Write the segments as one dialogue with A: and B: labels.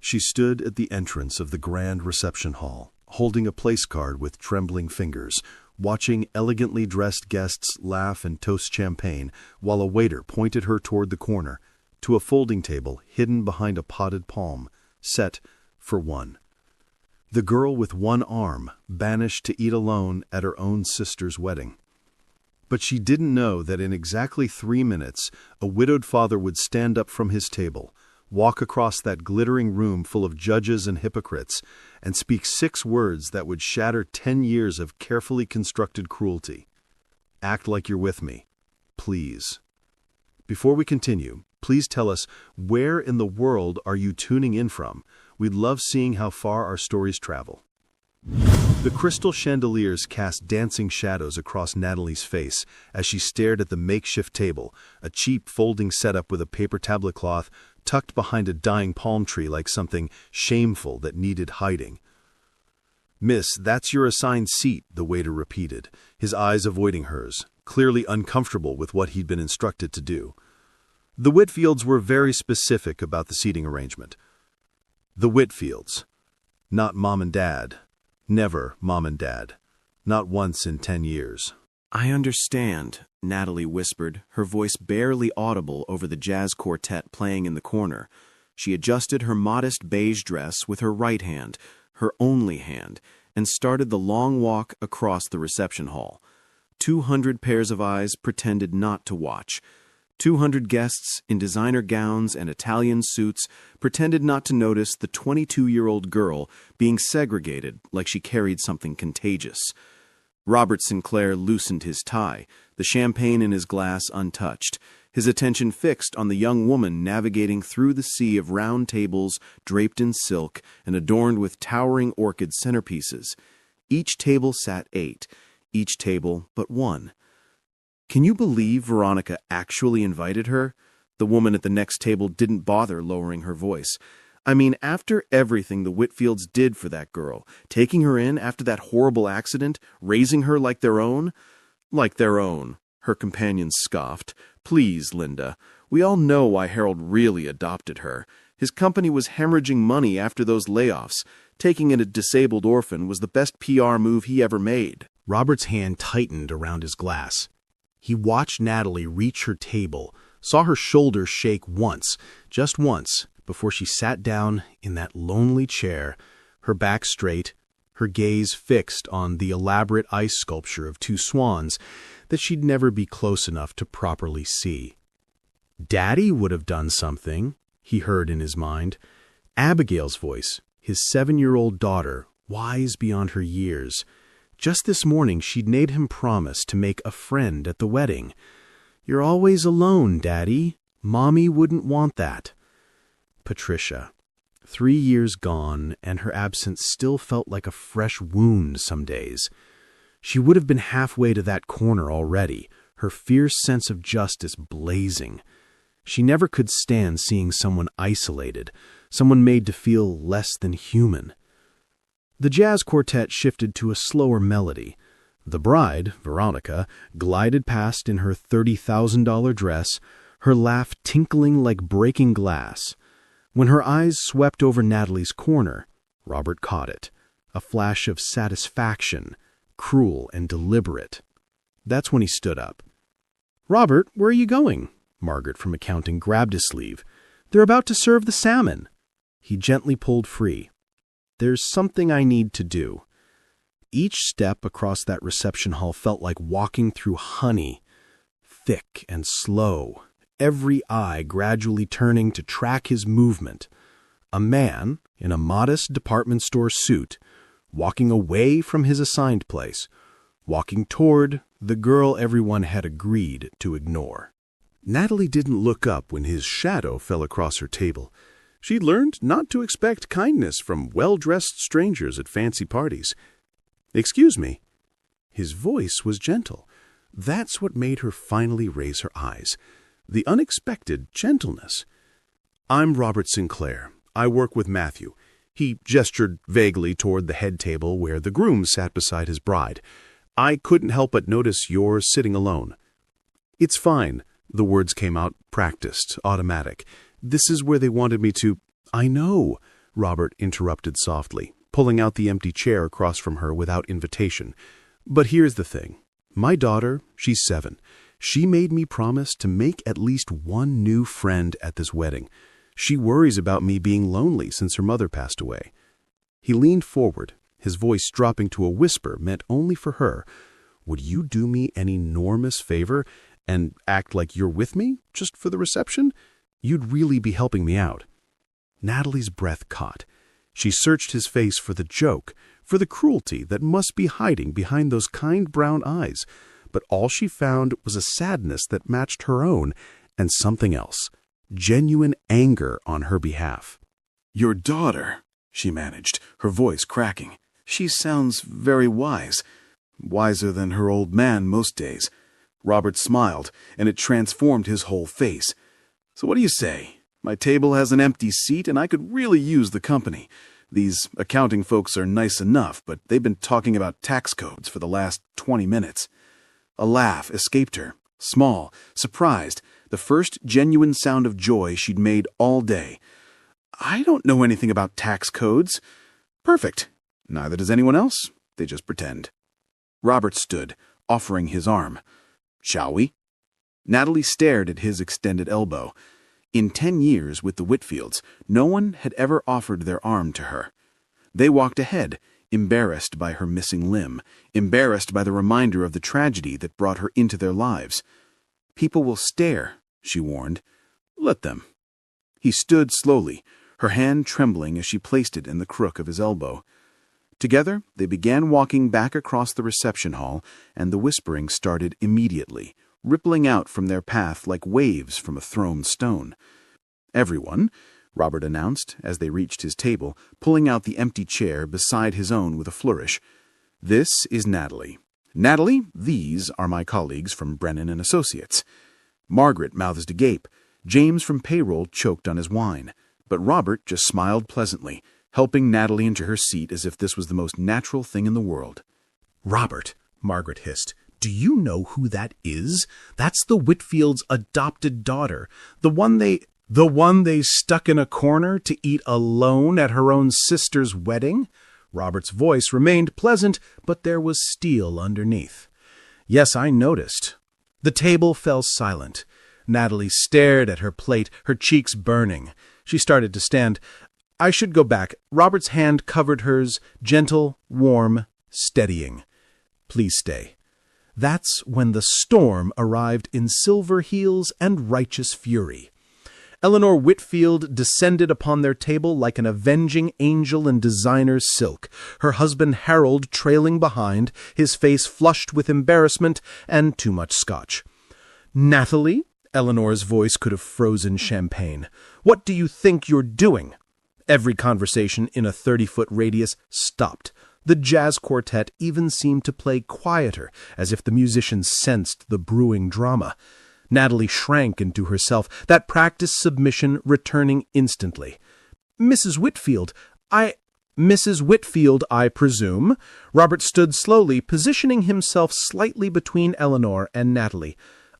A: She stood at the entrance of the grand reception hall, holding a place card with trembling fingers, watching elegantly dressed guests laugh and toast champagne while a waiter pointed her toward the corner, to a folding table hidden behind a potted palm, set for one. The girl with one arm, banished to eat alone at her own sister's wedding. But she didn't know that in exactly 3 minutes, a widowed father would stand up from his table, walk across that glittering room full of judges and hypocrites, and speak 6 words that would shatter 10 years of carefully constructed cruelty. Act like you're with me, please. Before we continue, please tell us, where in the world are you tuning in from? We'd love seeing how far our stories travel. The crystal chandeliers cast dancing shadows across Natalie's face as she stared at the makeshift table, a cheap folding setup with a paper tablet cloth tucked behind a dying palm tree like something shameful that needed hiding. "Miss, that's your assigned seat," the waiter repeated, his eyes avoiding hers, clearly uncomfortable with what he'd been instructed to do. The Whitfields were very specific about the seating arrangement. The Whitfields. Not Mom and Dad. Never Mom and Dad. Not once in 10 years.
B: "I understand," Natalie whispered, her voice barely audible over the jazz quartet playing in the corner. She adjusted her modest beige dress with her right hand, her only hand, and started the long walk across the reception hall. 200 pairs of eyes pretended not to watch. 200 guests in designer gowns and Italian suits pretended not to notice the 22-year-old girl being segregated like she carried something contagious. Robert Sinclair loosened his tie, the champagne in his glass untouched, his attention fixed on the young woman navigating through the sea of round tables draped in silk and adorned with towering orchid centerpieces. Each table sat 8, each table but one. Can you believe Veronica actually invited her? The woman at the next table didn't bother lowering her voice. I mean, after everything the Whitfields did for that girl, taking her in after that horrible accident, raising her like their own? Like their own, her companion scoffed. Please, Linda, we all know why Harold really adopted her. His company was hemorrhaging money after those layoffs. Taking in a disabled orphan was the best PR move he ever made.
C: Robert's hand tightened around his glass. He watched Natalie reach her table, saw her shoulders shake once, just once, before she sat down in that lonely chair, her back straight, her gaze fixed on the elaborate ice sculpture of 2 swans that she'd never be close enough to properly see. Daddy would have done something, he heard in his mind. Abigail's voice, his 7-year-old daughter, wise beyond her years. Just this morning, she'd made him promise to make a friend at the wedding. "You're always alone, Daddy. Mommy wouldn't want that." Patricia. 3 years gone, and her absence still felt like a fresh wound some days. She would have been halfway to that corner already, her fierce sense of justice blazing. She never could stand seeing someone isolated, someone made to feel less than human. The jazz quartet shifted to a slower melody. The bride, Veronica, glided past in her $30,000 dress, her laugh tinkling like breaking glass. When her eyes swept over Natalie's corner, Robert caught it, a flash of satisfaction, cruel and deliberate. That's when he stood up. "Robert, where are you going?" Margaret from accounting grabbed his sleeve. "They're about to serve the salmon." He gently pulled free. "There's something I need to do." Each step across that reception hall felt like walking through honey, thick and slow, every eye gradually turning to track his movement. A man, in a modest department store suit, walking away from his assigned place, walking toward the girl everyone had agreed to ignore.
A: Natalie didn't look up when his shadow fell across her table. She'd learned not to expect kindness from well-dressed strangers at fancy parties. "Excuse me." His voice was gentle. That's what made her finally raise her eyes. The unexpected gentleness. "I'm Robert Sinclair. I work with Matthew." He gestured vaguely toward the head table where the groom sat beside his bride. "I couldn't help but notice you're sitting alone." "It's fine." The words came out practiced, automatic. "This is where they wanted me to—" "I know."
C: Robert interrupted softly, pulling out the empty chair across from her without invitation. "But here's the thing. My daughter, she's 7. She made me promise to make at least one new friend at this wedding. She worries about me being lonely since her mother passed away." He leaned forward, his voice dropping to a whisper meant only for her. "Would you do me an enormous favor and act like you're with me, just for the reception? You'd really be helping me out." Natalie's breath caught. She searched his face for the joke, for the cruelty that must be hiding behind those kind brown eyes, but all she found was a sadness that matched her own, and something else, genuine anger on her behalf.
B: "Your daughter," she managed, her voice cracking. "She sounds very wise. Wiser than her old man most days." Robert smiled, and it transformed his whole face. "So what do you say? My table has an empty seat, and I could really use the company. These accounting folks are nice enough, but they've been talking about tax codes for the last 20 minutes. A laugh escaped her, small, surprised, the first genuine sound of joy she'd made all day. "I don't know anything about tax codes." "Perfect. Neither does anyone else. They just pretend." Robert stood, offering his arm. "Shall we?" Natalie stared at his extended elbow. In 10 years with the Whitfields, no one had ever offered their arm to her. They walked ahead, embarrassed by her missing limb, embarrassed by the reminder of the tragedy that brought her into their lives. "People will stare," she warned. "Let them." He stood slowly, her hand trembling as she placed it in the crook of his elbow. Together, they began walking back across the reception hall, and the whispering started immediately, rippling out from their path like waves from a thrown stone. "Everyone," Robert announced as they reached his table, pulling out the empty chair beside his own with a flourish. "This is Natalie. Natalie, these are my colleagues from Brennan and Associates." Margaret mouthed agape. James from payroll choked on his wine. But Robert just smiled pleasantly, helping Natalie into her seat as if this was the most natural thing in the world.
C: "Robert," Margaret hissed, "do you know who that is? That's the Whitfield's adopted daughter, the one they stuck in a corner to eat alone at her own sister's wedding?" Robert's voice remained pleasant, but there was steel underneath. "Yes, I noticed." The table fell silent. Natalie stared at her plate, her cheeks burning. She started to stand. "I should go back." Robert's hand covered hers, gentle, warm, steadying. "Please stay." That's when the storm arrived in silver heels and righteous fury. Eleanor Whitfield descended upon their table like an avenging angel in designer silk, her husband Harold trailing behind, his face flushed with embarrassment and too much scotch. "Natalie?" Eleanor's voice could have frozen champagne. "What do you think you're doing?" Every conversation in a 30-foot radius stopped. The jazz quartet even seemed to play quieter, as if the musicians sensed the brewing drama. Natalie shrank into herself, that practiced submission returning instantly. Mrs. Whitfield, I presume." Robert stood slowly, positioning himself slightly between Eleanor and Natalie.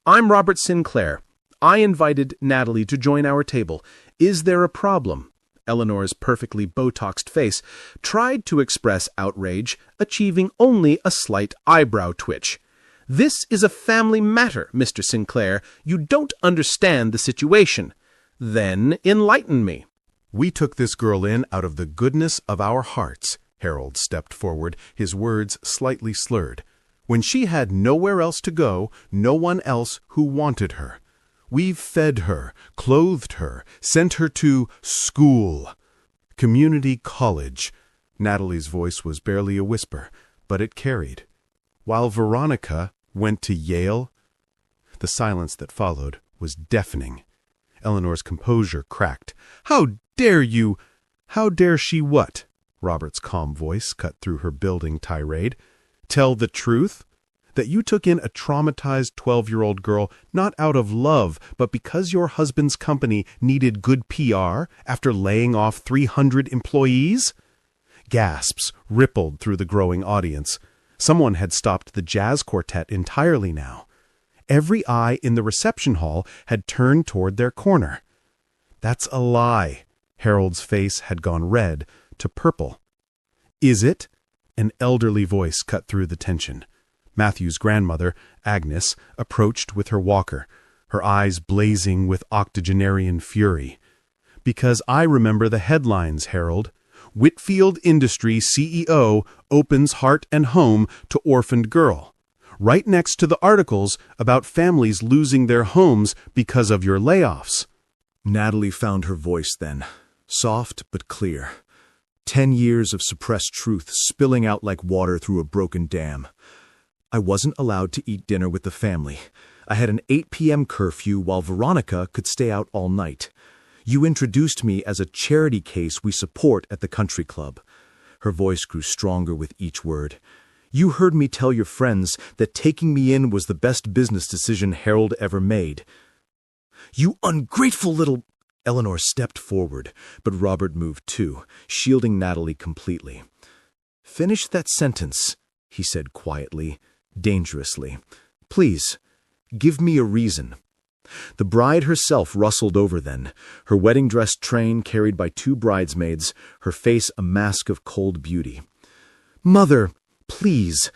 C: "I'm Robert Sinclair. I invited Natalie to join our table. Is there a problem?" Eleanor's perfectly Botoxed face tried to express outrage, achieving only a slight eyebrow twitch. "This is a family matter, Mr. Sinclair. You don't understand the situation." "Then enlighten me." "We took this girl in out of the goodness of our hearts." Harold stepped forward, his words slightly slurred. "When she had nowhere else to go, no one else who wanted her. We've fed her, clothed her, sent her to school. Community college." Natalie's voice was barely a whisper, but it carried. "While Veronica went to Yale." The silence that followed was deafening. Eleanor's composure cracked. "How dare you?" "How dare she what?" Robert's calm voice cut through her building tirade. "Tell the truth? That you took in a traumatized 12-year-old girl not out of love, but because your husband's company needed good PR after laying off 300 employees?" Gasps rippled through the growing audience. Someone had stopped the jazz quartet entirely now. Every eye in the reception hall had turned toward their corner. "That's a lie." Harold's face had gone red to purple. "Is it?" An elderly voice cut through the tension. Matthew's grandmother, Agnes, approached with her walker, her eyes blazing with octogenarian fury. "Because I remember the headlines, Harold. Whitfield Industries CEO opens heart and home to orphaned girl. Right next to the articles about families losing their homes because of your layoffs."
D: Natalie found her voice then, soft but clear. 10 years of suppressed truth spilling out like water through a broken dam. I wasn't allowed to eat dinner with the family. I had an 8 p.m. curfew while Veronica could stay out all night. You introduced me as a charity case we support at the country club. Her voice grew stronger with each word. You heard me tell your friends that taking me in was the best business decision Harold ever made. You ungrateful little... Eleanor stepped forward, but Robert moved too, shielding Natalie completely. Finish that sentence, he said quietly, dangerously. Please, give me a reason. The bride herself rustled over then, her wedding dress train carried by 2 bridesmaids, her face a mask of cold beauty. Mother, please,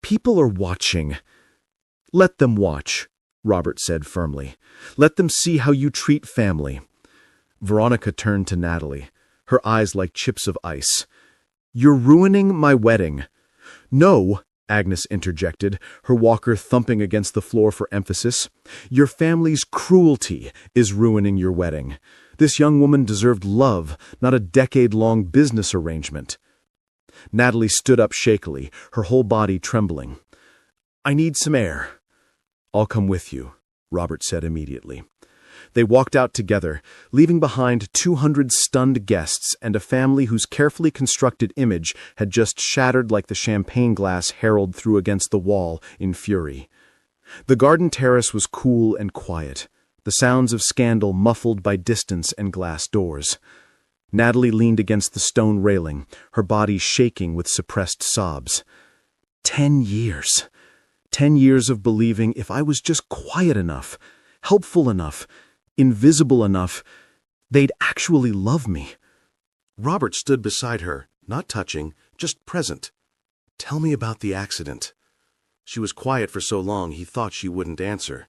D: people are watching. Let them watch, Robert said firmly. Let them see how you treat family. Veronica turned to Natalie, her eyes like chips of ice. You're ruining my wedding. No, Agnes interjected, her walker thumping against the floor for emphasis. Your family's cruelty is ruining your wedding. This young woman deserved love, not a decade-long business arrangement. Natalie stood up shakily, her whole body trembling. I need some air. I'll come with you, Robert said immediately. They walked out together, leaving behind 200 stunned guests and a family whose carefully constructed image had just shattered like the champagne glass Harold threw against the wall in fury. The garden terrace was cool and quiet, the sounds of scandal muffled by distance and glass doors. Natalie leaned against the stone railing, her body shaking with suppressed sobs. 10 years. 10 years of believing if I was just quiet enough, helpful enough, invisible enough, they'd actually love me.
A: Robert stood beside her, not touching, just present. Tell me about the accident. She was quiet for so long he thought she wouldn't answer.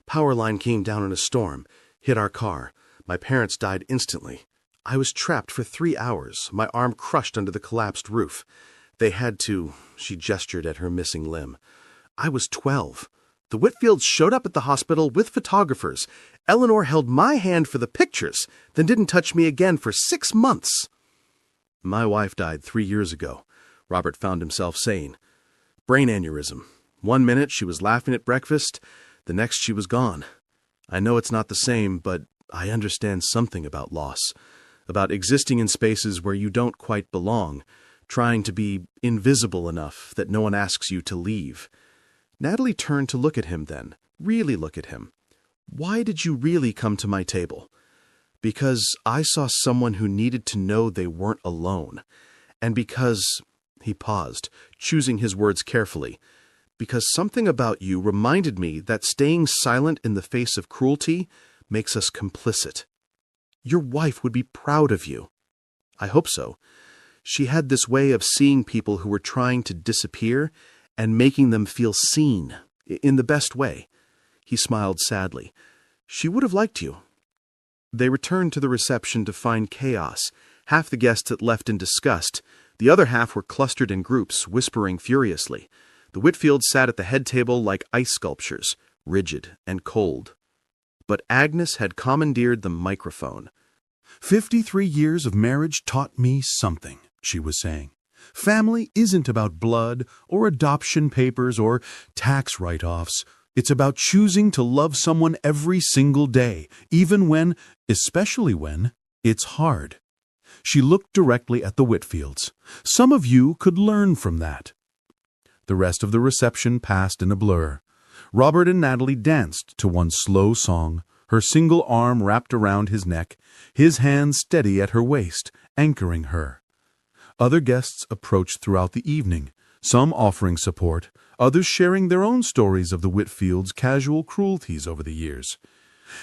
A: Power line came down in a storm, hit our car. My parents died instantly. I was trapped for 3 hours, my arm crushed under the collapsed roof. They had to, she gestured at her missing limb. I was 12. The Whitfields showed up at the hospital with photographers. Eleanor held my hand for the pictures, then didn't touch me again for 6 months. My wife died 3 years ago, Robert found himself saying. Brain aneurysm. 1 minute she was laughing at breakfast, the next she was gone. I know it's not the same, but I understand something about loss, about existing in spaces where you don't quite belong, trying to be invisible enough that no one asks you to leave. Natalie turned to look at him then, really look at him. Why did you really come to my table? Because I saw someone who needed to know they weren't alone. And because, he paused, choosing his words carefully, because something about you reminded me that staying silent in the face of cruelty makes us complicit. Your wife would be proud of you. I hope so. She had this way of seeing people who were trying to disappear and making them feel seen, in the best way. He smiled sadly. She would have liked you. They returned to the reception to find chaos. Half the guests had left in disgust. The other half were clustered in groups, whispering furiously. The Whitfields sat at the head table like ice sculptures, rigid and cold. But Agnes had commandeered the microphone.
E: 53 years of marriage taught me something, she was saying. Family isn't about blood or adoption papers or tax write-offs. It's about choosing to love someone every single day, even when, especially when, it's hard. She looked directly at the Whitfields. Some of you could learn from that. The rest of the reception passed in a blur. Robert and Natalie danced to one slow song, her single arm wrapped around his neck, his hand steady at her waist, anchoring her. Other guests approached throughout the evening, some offering support, others sharing their own stories of the Whitfields' casual cruelties over the years.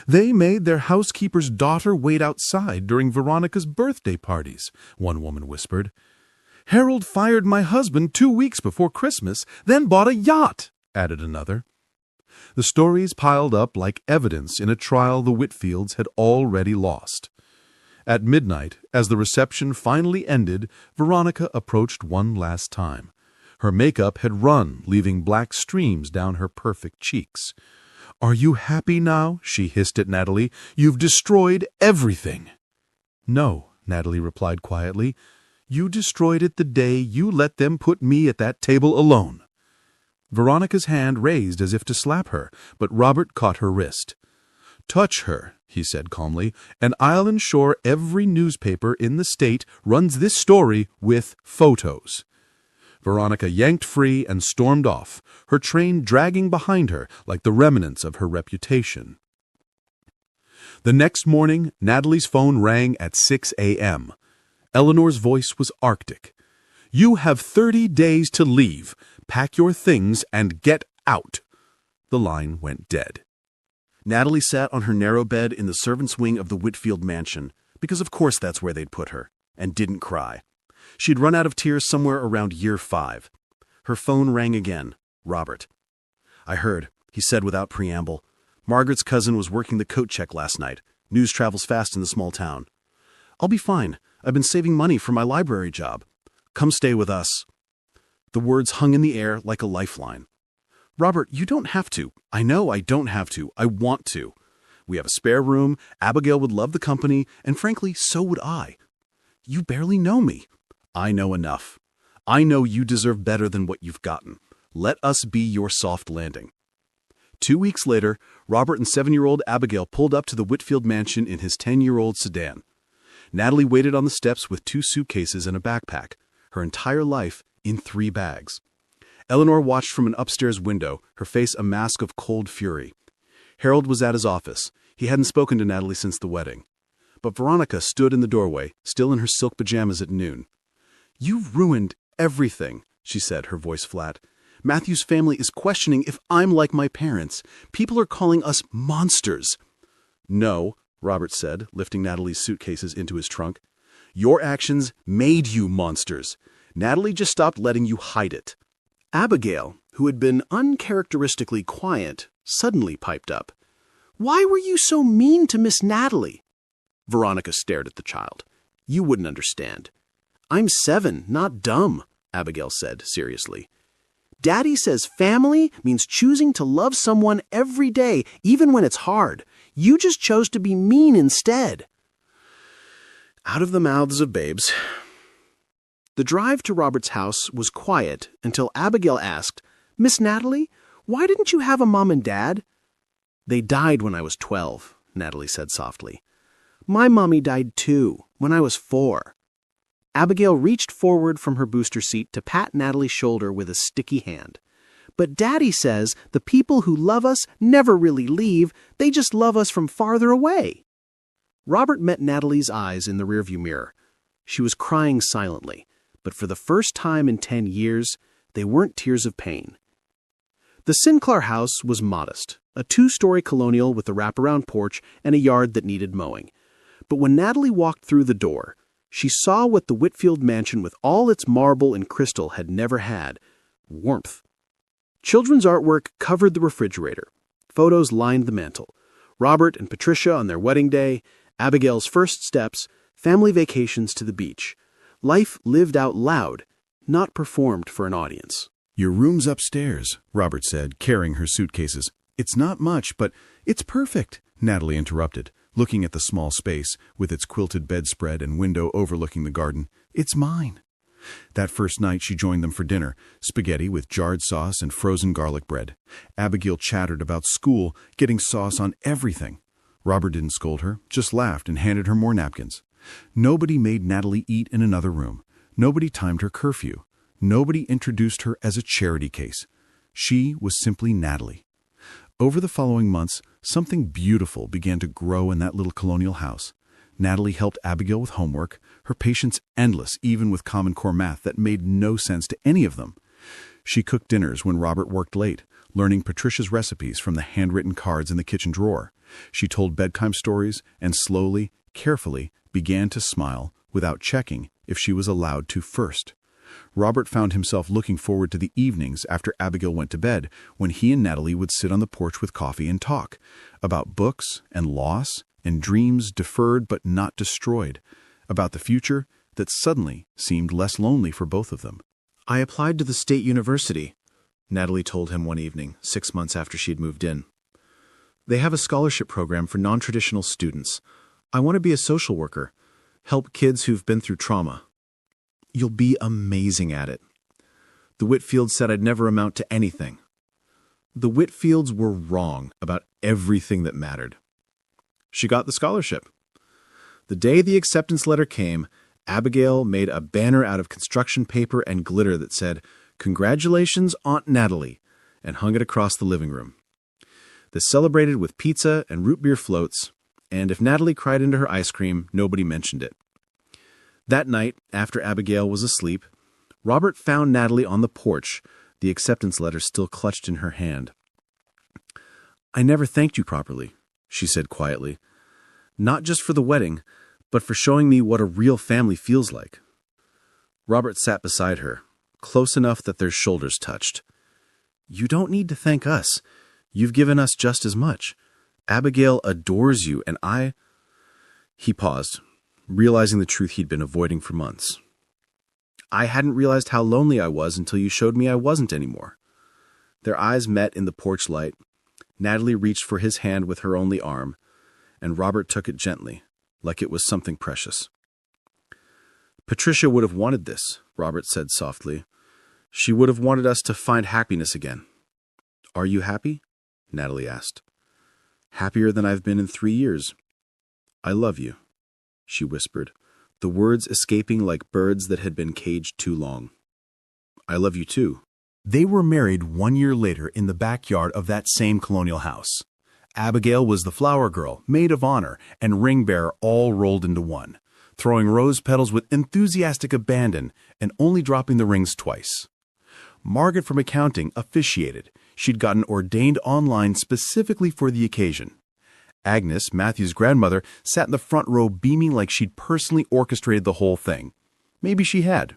E: They made their housekeeper's daughter wait outside during Veronica's birthday parties, one woman whispered. Harold fired my husband 2 weeks before Christmas, then bought a yacht, added another. The stories piled up like evidence in a trial the Whitfields had already lost. At midnight, as the reception finally ended, Veronica approached one last time. Her makeup had run, leaving black streams down her perfect cheeks. "Are you happy now?" she hissed at Natalie. "You've destroyed everything." "No," Natalie replied quietly. "You destroyed it the day you let them put me at that table alone." Veronica's hand raised as if to slap her, but Robert caught her wrist. "Touch her," he said calmly, "and I'll ensure every newspaper in the state runs this story with photos." Veronica yanked free and stormed off, her train dragging behind her like the remnants of her reputation. The next morning, Natalie's phone rang at 6 a.m. Eleanor's voice was arctic. "You have 30 days to leave. Pack your things and get out." The line went dead.
B: Natalie sat on her narrow bed in the servants' wing of the Whitfield mansion, because of course that's where they'd put her, and didn't cry. She'd run out of tears somewhere around year 5. Her phone rang again. Robert. "I heard," he said without preamble. "Margaret's cousin was working the coat check last night. News travels fast in the small town." "I'll be fine. I've been saving money for my library job. Come stay with us." The words hung in the air like a lifeline. "Robert, you don't have to." "I know I don't have to. I want to. We have a spare room, Abigail would love the company, and frankly, so would I. You barely know me." "I know enough. I know you deserve better than what you've gotten. Let us be your soft landing." 2 weeks later, Robert and 7-year-old Abigail pulled up to the Whitfield mansion in his 10-year-old sedan. Natalie waited on the steps with 2 suitcases and a backpack, her entire life in 3 bags. Eleanor watched from an upstairs window, her face a mask of cold fury. Harold was at his office. He hadn't spoken to Natalie since the wedding. But Veronica stood in the doorway, still in her silk pajamas at noon. "You've ruined everything," she said, her voice flat. "Matthew's family is questioning if I'm like my parents. People are calling us monsters." "No," Robert said, lifting Natalie's suitcases into his trunk. "Your actions made you monsters. Natalie just stopped letting you hide it." Abigail, who had been uncharacteristically quiet, suddenly piped up. "Why were you so mean to Miss Natalie?" Veronica stared at the child. "You wouldn't understand." "I'm 7, not dumb," Abigail said seriously. "Daddy says family means choosing to love someone every day, even when it's hard. You just chose to be mean instead." Out of the mouths of babes. The drive to Robert's house was quiet until Abigail asked, "Miss Natalie, why didn't you have a mom and dad?" "They died when I was 12, Natalie said softly. "My mommy died too, when I was 4. Abigail reached forward from her booster seat to pat Natalie's shoulder with a sticky hand. "But Daddy says the people who love us never really leave, they just love us from farther away." Robert met Natalie's eyes in the rearview mirror. She was crying silently, but for the first time in 10 years, they weren't tears of pain. The Sinclair house was modest, a 2-story colonial with a wraparound porch and a yard that needed mowing. But when Natalie walked through the door, she saw what the Whitfield mansion with all its marble and crystal had never had: warmth. Children's artwork covered the refrigerator. Photos lined the mantel. Robert and Patricia on their wedding day, Abigail's first steps, family vacations to the beach. Life lived out loud, not performed for an audience.
E: "Your room's upstairs," Robert said, carrying her suitcases. "It's not much, but it's perfect," Natalie interrupted, looking at the small space with its quilted bedspread and window overlooking the garden. "It's mine." That first night she joined them for dinner, spaghetti with jarred sauce and frozen garlic bread. Abigail chattered about school, getting sauce on everything. Robert didn't scold her, just laughed and handed her more napkins. Nobody made Natalie eat in another room. Nobody timed her curfew. Nobody introduced her as a charity case. She was simply Natalie. Over the following months, something beautiful began to grow in that little colonial house. Natalie helped Abigail with homework, her patience endless even with Common Core math that made no sense to any of them. She cooked dinners when Robert worked late, learning Patricia's recipes from the handwritten cards in the kitchen drawer. She told bedtime stories and slowly, carefully, began to smile without checking if she was allowed to first. Robert found himself looking forward to the evenings after Abigail went to bed, when he and Natalie would sit on the porch with coffee and talk about books and loss and dreams deferred but not destroyed, about the future that suddenly seemed less lonely for both of them.
B: "I applied to the state university," Natalie told him one evening, 6 months after she'd moved in. "They have a scholarship program for non-traditional students. I want to be a social worker, help kids who've been through trauma." "You'll be amazing at it." The Whitfields said I'd never amount to anything. The Whitfields were wrong about everything that mattered. She got the scholarship. The day the acceptance letter came, Abigail made a banner out of construction paper and glitter that said, "Congratulations, Aunt Natalie," and hung it across the living room. They celebrated with pizza and root beer floats, and if Natalie cried into her ice cream, nobody mentioned it. That night, after Abigail was asleep, Robert found Natalie on the porch, the acceptance letter still clutched in her hand. "I never thanked you properly," she said quietly. "Not just for the wedding, but for showing me what a real family feels like." Robert sat beside her, close enough that their shoulders touched. "You don't need to thank us. You've given us just as much. Abigail adores you, and I—" He paused, realizing the truth he'd been avoiding for months. "I hadn't realized how lonely I was until you showed me I wasn't anymore." Their eyes met in the porch light. Natalie reached for his hand with her only arm, and Robert took it gently, like it was something precious. "Patricia would have wanted this," Robert said softly. "She would have wanted us to find happiness again." "Are you happy?" Natalie asked. "Happier than I've been in 3 years. I love you," she whispered, the words escaping like birds that had been caged too long. "I love you too."
C: They were married 1 year later in the backyard of that same colonial house. Abigail was the flower girl, maid of honor, and ring bearer all rolled into one, throwing rose petals with enthusiastic abandon and only dropping the rings twice. Margaret from accounting officiated. She'd gotten ordained online specifically for the occasion. Agnes, Matthew's grandmother, sat in the front row beaming like she'd personally orchestrated the whole thing. Maybe she had.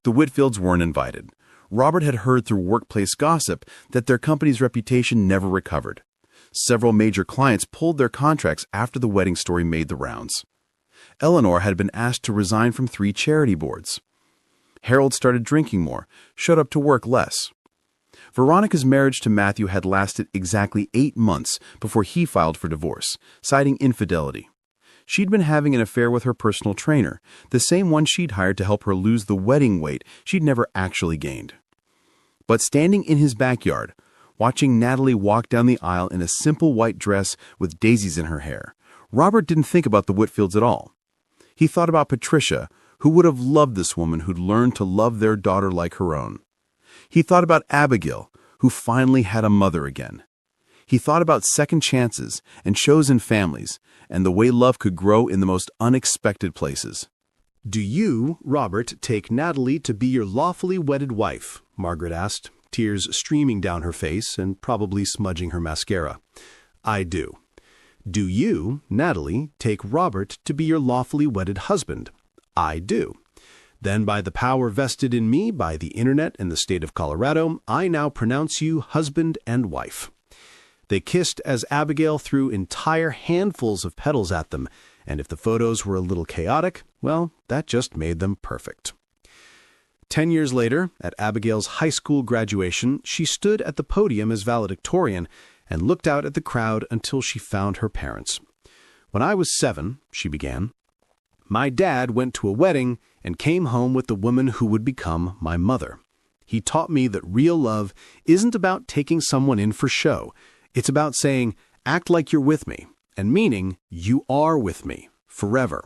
C: The Whitfields weren't invited. Robert had heard through workplace gossip that their company's reputation never recovered. Several major clients pulled their contracts after the wedding story made the rounds. Eleanor had been asked to resign from 3 charity boards. Harold started drinking more, showed up to work less. Veronica's marriage to Matthew had lasted exactly 8 months before he filed for divorce, citing infidelity. She'd been having an affair with her personal trainer, the same one she'd hired to help her lose the wedding weight she'd never actually gained. But standing in his backyard, watching Natalie walk down the aisle in a simple white dress with daisies in her hair, Robert didn't think about the Whitfields at all. He thought about Patricia, who would have loved this woman who'd learned to love their daughter like her own. He thought about Abigail, who finally had a mother again. He thought about second chances and chosen families, and the way love could grow in the most unexpected places. "Do you, Robert, take Natalie to be your lawfully wedded wife?" Margaret asked, tears streaming down her face and probably smudging her mascara. "I do." "Do you, Natalie, take Robert to be your lawfully wedded husband?" "I do." "Then by the power vested in me by the internet and the state of Colorado, I now pronounce you husband and wife." They kissed as Abigail threw entire handfuls of petals at them, and if the photos were a little chaotic, well, that just made them perfect. 10 years later, at Abigail's high school graduation, she stood at the podium as valedictorian and looked out at the crowd until she found her parents. "When I was 7, she began, "my dad went to a wedding and came home with the woman who would become my mother. He taught me that real love isn't about taking someone in for show. It's about saying, act like you're with me, and meaning you are with me, forever.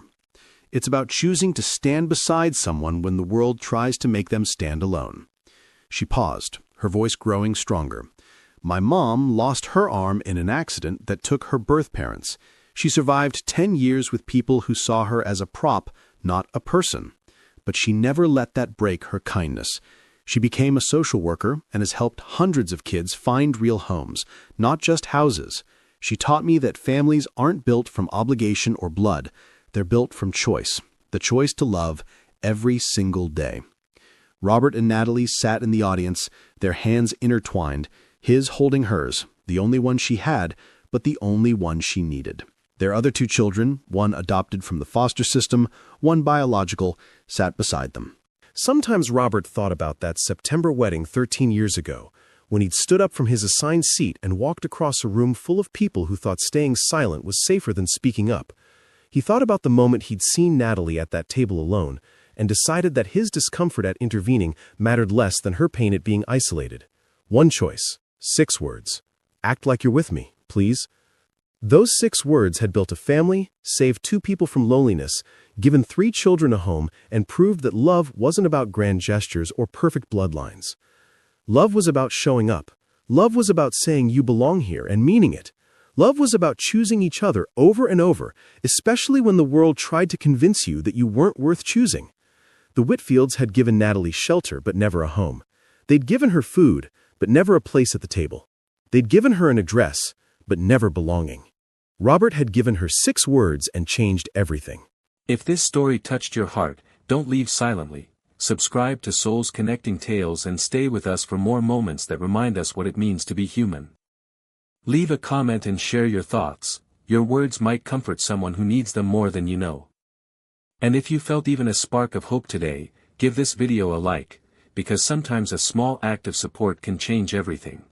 C: It's about choosing to stand beside someone when the world tries to make them stand alone." She paused, her voice growing stronger. "My mom lost her arm in an accident that took her birth parents. She survived 10 years with people who saw her as a prop, not a person. But she never let that break her kindness. She became a social worker and has helped hundreds of kids find real homes, not just houses. She taught me that families aren't built from obligation or blood. They're built from choice, the choice to love every single day. Robert and Natalie sat in the audience, their hands intertwined, his holding hers, the only one she had, but the only one she needed. Their other 2 children, one adopted from the foster system, one biological, sat beside them.
F: Sometimes Robert thought about that September wedding 13 years ago, when he'd stood up from his assigned seat and walked across a room full of people who thought staying silent was safer than speaking up. He thought about the moment he'd seen Natalie at that table alone, and decided that his discomfort at intervening mattered less than her pain at being isolated. One choice, 6 words. Act like you're with me, please. Those 6 words had built a family, saved 2 people from loneliness, given 3 children a home, and proved that love wasn't about grand gestures or perfect bloodlines. Love was about showing up. Love was about saying you belong here and meaning it. Love was about choosing each other over and over, especially when the world tried to convince you that you weren't worth choosing. The Whitfields had given Natalie shelter but never a home. They'd given her food, but never a place at the table. They'd given her an address, but never belonging. Robert had given her 6 words and changed everything.
G: If this story touched your heart, don't leave silently. Subscribe to Souls Connecting Tales and stay with us for more moments that remind us what it means to be human. Leave a comment and share your thoughts. Your words might comfort someone who needs them more than you know. And if you felt even a spark of hope today, give this video a like, because sometimes a small act of support can change everything.